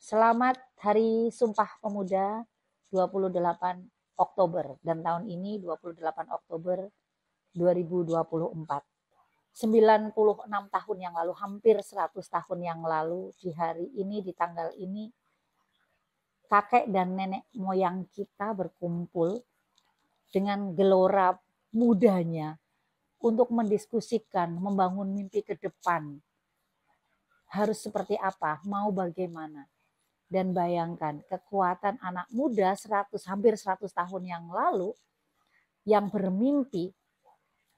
Selamat Hari Sumpah Pemuda 28 Oktober dan tahun ini 28 Oktober 2024. 96 tahun yang lalu, hampir 100 tahun yang lalu di hari ini, di tanggal ini, kakek dan nenek moyang kita berkumpul dengan gelora mudanya untuk mendiskusikan, membangun mimpi ke depan. Harus seperti apa, mau bagaimana. Dan bayangkan kekuatan anak muda hampir 100 tahun yang lalu yang bermimpi,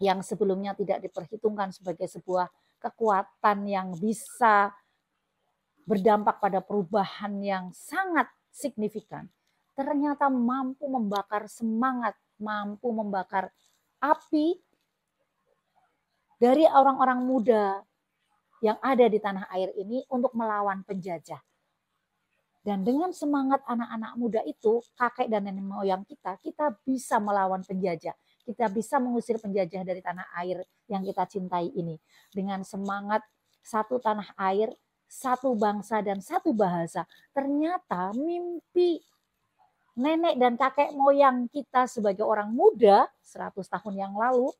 yang sebelumnya tidak diperhitungkan sebagai sebuah kekuatan yang bisa berdampak pada perubahan yang sangat signifikan, ternyata mampu membakar semangat, mampu membakar api dari orang-orang muda yang ada di tanah air ini untuk melawan penjajah. Dan dengan semangat anak-anak muda itu, kakek dan nenek moyang kita bisa melawan penjajah. Kita bisa mengusir penjajah dari tanah air yang kita cintai ini. Dengan semangat satu tanah air, satu bangsa dan satu bahasa. Ternyata mimpi nenek dan kakek moyang kita sebagai orang muda 100 tahun yang lalu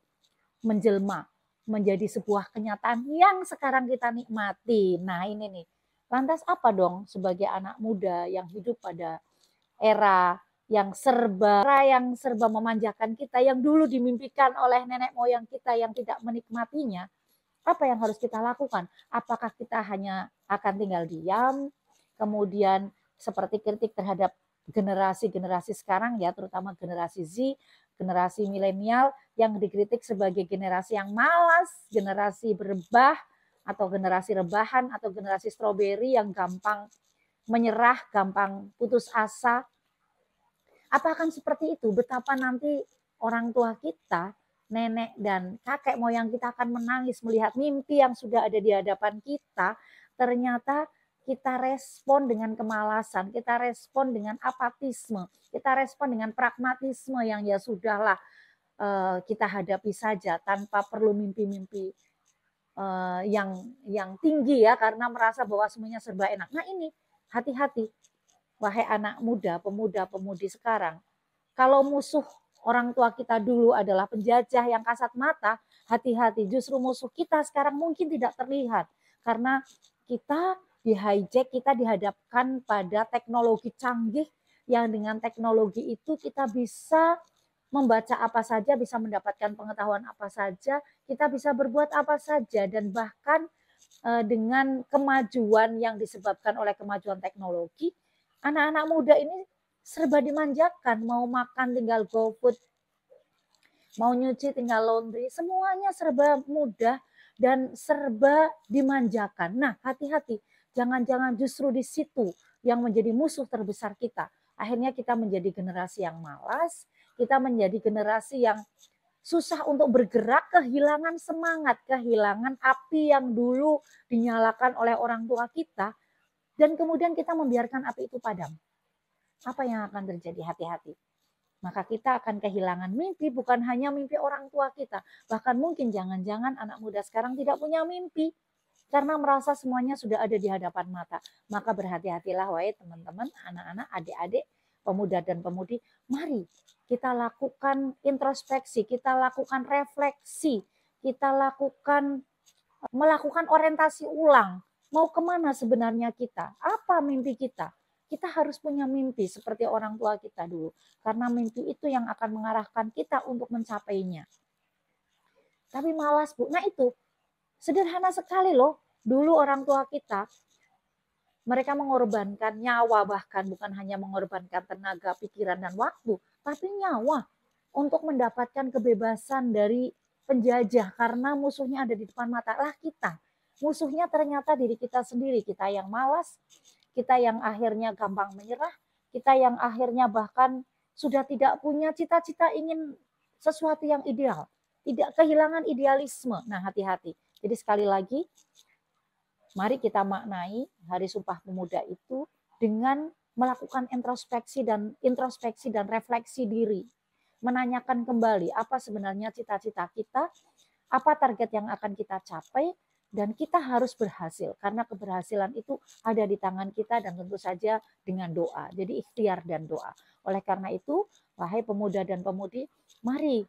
menjelma menjadi sebuah kenyataan yang sekarang kita nikmati. Nah ini nih, lantas apa dong sebagai anak muda yang hidup pada era yang serba memanjakan kita, yang dulu dimimpikan oleh nenek moyang kita yang tidak menikmatinya? Apa yang harus kita lakukan? Apakah kita hanya akan tinggal diam, kemudian seperti kritik terhadap generasi-generasi sekarang ya, terutama generasi Z, generasi milenial yang dikritik sebagai generasi yang malas, generasi berebah, atau generasi rebahan, atau generasi stroberi yang gampang menyerah, gampang putus asa. Apa akan seperti itu? Betapa nanti orang tua kita, nenek dan kakek moyang kita akan menangis melihat mimpi yang sudah ada di hadapan kita, ternyata kita respon dengan kemalasan, kita respon dengan apatisme, kita respon dengan pragmatisme yang ya sudahlah kita hadapi saja tanpa perlu mimpi-mimpi yang tinggi ya, karena merasa bahwa semuanya serba enak. Nah ini hati-hati, wahai anak muda, pemuda-pemudi sekarang. Kalau musuh orang tua kita dulu adalah penjajah yang kasat mata, hati-hati, justru musuh kita sekarang mungkin tidak terlihat karena kita di-hijack, kita dihadapkan pada teknologi canggih yang dengan teknologi itu kita bisa membaca apa saja, bisa mendapatkan pengetahuan apa saja, kita bisa berbuat apa saja, dan bahkan dengan kemajuan yang disebabkan oleh kemajuan teknologi, anak-anak muda ini serba dimanjakan, mau makan tinggal GoFood, mau nyuci tinggal laundry, semuanya serba mudah dan serba dimanjakan. Nah, hati-hati, jangan-jangan justru di situ yang menjadi musuh terbesar kita. Akhirnya kita menjadi generasi yang malas, kita menjadi generasi yang susah untuk bergerak, kehilangan semangat, kehilangan api yang dulu dinyalakan oleh orang tua kita, dan kemudian kita membiarkan api itu padam. Apa yang akan terjadi? Hati-hati. Maka kita akan kehilangan mimpi, bukan hanya mimpi orang tua kita. Bahkan mungkin jangan-jangan anak muda sekarang tidak punya mimpi karena merasa semuanya sudah ada di hadapan mata. Maka berhati-hatilah wahai teman-teman, anak-anak, adik-adik, pemuda dan pemudi, mari kita lakukan introspeksi, kita lakukan refleksi, kita melakukan orientasi ulang. Mau kemana sebenarnya kita? Apa mimpi kita? Kita harus punya mimpi seperti orang tua kita dulu. Karena mimpi itu yang akan mengarahkan kita untuk mencapainya. Tapi malas, Bu. Nah itu, sederhana sekali loh. Dulu orang tua kita, mereka mengorbankan nyawa, bahkan bukan hanya mengorbankan tenaga, pikiran, dan waktu, tapi nyawa untuk mendapatkan kebebasan dari penjajah, karena musuhnya ada di depan mata lah kita. Musuhnya ternyata diri kita sendiri, kita yang malas, kita yang akhirnya gampang menyerah, kita yang akhirnya bahkan sudah tidak punya cita-cita ingin sesuatu yang ideal, tidak kehilangan idealisme. Nah, hati-hati. Jadi sekali lagi, mari kita maknai Hari Sumpah Pemuda itu dengan melakukan introspeksi dan refleksi diri. Menanyakan kembali apa sebenarnya cita-cita kita, apa target yang akan kita capai, Dan kita harus berhasil karena keberhasilan itu ada di tangan kita dan tentu saja dengan doa. Jadi ikhtiar dan doa. Oleh karena itu, wahai pemuda dan pemudi, mari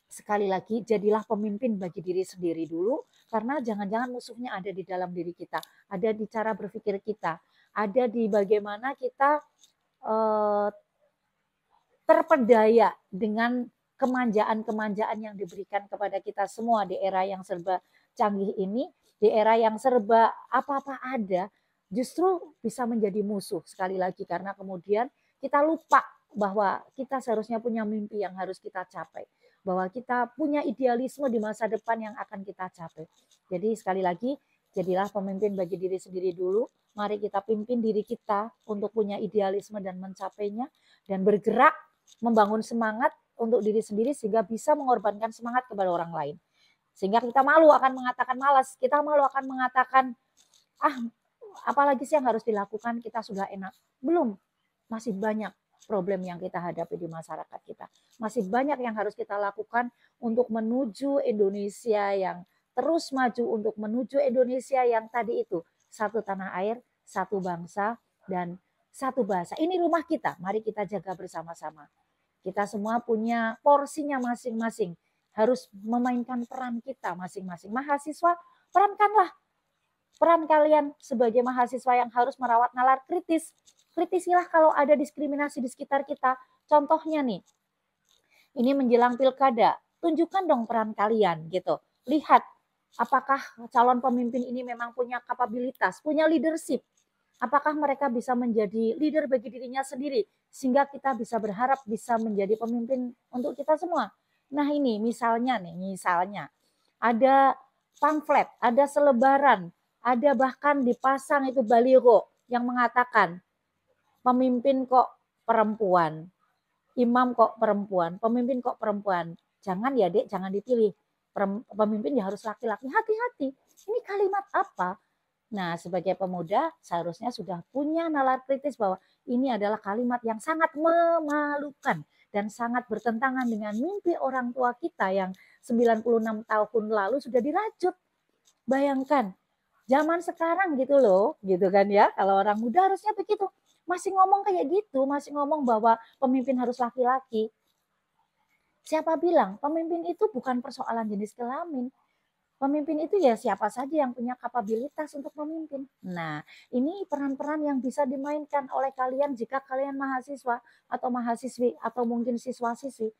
sekali lagi jadilah pemimpin bagi diri sendiri dulu, karena jangan-jangan musuhnya ada di dalam diri kita, ada di cara berpikir kita, ada di bagaimana kita eh, terpedaya dengan kemanjaan-kemanjaan yang diberikan kepada kita semua di era yang serba canggih ini, di era yang serba apa-apa ada, justru bisa menjadi musuh sekali lagi karena kemudian kita lupa bahwa kita seharusnya punya mimpi yang harus kita capai, bahwa kita punya idealisme di masa depan yang akan kita capai. Jadi sekali lagi, jadilah pemimpin bagi diri sendiri dulu. Mari kita pimpin diri kita untuk punya idealisme dan mencapainya, dan bergerak membangun semangat untuk diri sendiri sehingga bisa mengorbankan semangat kepada orang lain. Sehingga kita malu akan mengatakan malas, kita malu akan mengatakan, ah apalagi sih yang harus dilakukan, kita sudah enak. Belum, masih banyak problem yang kita hadapi di masyarakat kita. Masih banyak yang harus kita lakukan untuk menuju Indonesia yang terus maju, untuk menuju Indonesia yang tadi itu, satu tanah air, satu bangsa, dan satu bahasa. Ini rumah kita, mari kita jaga bersama-sama. Kita semua punya porsinya masing-masing. Harus memainkan peran kita masing-masing. Mahasiswa, perankanlah peran kalian sebagai mahasiswa yang harus merawat nalar kritis. Kritisilah kalau ada diskriminasi di sekitar kita. Contohnya nih, ini menjelang pilkada, tunjukkan dong peran kalian gitu. Lihat apakah calon pemimpin ini memang punya kapabilitas, punya leadership. Apakah mereka bisa menjadi leader bagi dirinya sendiri sehingga kita bisa berharap bisa menjadi pemimpin untuk kita semua. Nah ini misalnya ada pamflet, ada selebaran, ada bahkan dipasang itu baliho yang mengatakan pemimpin kok perempuan, imam kok perempuan, pemimpin kok perempuan. Jangan ya dek, jangan dipilih. Pemimpin ya harus laki-laki. Hati-hati, ini kalimat apa? Nah, sebagai pemuda seharusnya sudah punya nalar kritis bahwa ini adalah kalimat yang sangat memalukan dan sangat bertentangan dengan mimpi orang tua kita yang 96 tahun lalu sudah dirajut. Bayangkan, zaman sekarang gitu loh, gitu kan ya. Kalau orang muda harusnya begitu. Masih ngomong kayak gitu, masih ngomong bahwa pemimpin harus laki-laki. Siapa bilang pemimpin itu bukan persoalan jenis kelamin. Pemimpin itu ya siapa saja yang punya kapabilitas untuk memimpin. Nah, ini peran-peran yang bisa dimainkan oleh kalian jika kalian mahasiswa atau mahasiswi atau mungkin siswa-siswi.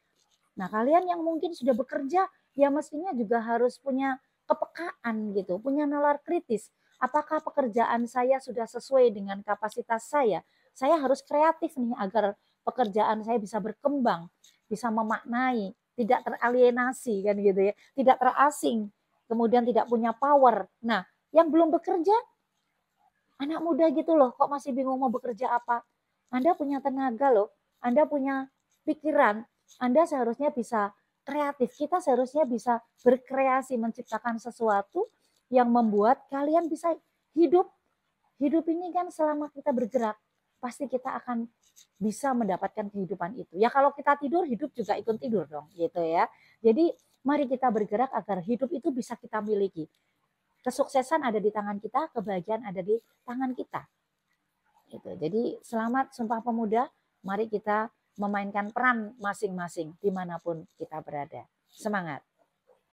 Nah, kalian yang mungkin sudah bekerja, ya mestinya juga harus punya kepekaan gitu, punya nalar kritis. Apakah pekerjaan saya sudah sesuai dengan kapasitas saya? Saya harus kreatif nih agar pekerjaan saya bisa berkembang, bisa memaknai, tidak teralienasi kan gitu ya, tidak terasing, kemudian tidak punya power. Nah, yang belum bekerja, anak muda gitu loh, kok masih bingung mau bekerja apa? Anda punya tenaga loh, Anda punya pikiran, Anda seharusnya bisa kreatif. Kita seharusnya bisa berkreasi, menciptakan sesuatu yang membuat kalian bisa hidup. Hidup ini kan selama kita bergerak, pasti kita akan bisa mendapatkan kehidupan itu. Ya kalau kita tidur, hidup juga ikut tidur dong, gitu ya. Jadi mari kita bergerak agar hidup itu bisa kita miliki. Kesuksesan ada di tangan kita, kebahagiaan ada di tangan kita. Gitu. Jadi selamat Sumpah Pemuda, mari kita memainkan peran masing-masing dimanapun kita berada. Semangat!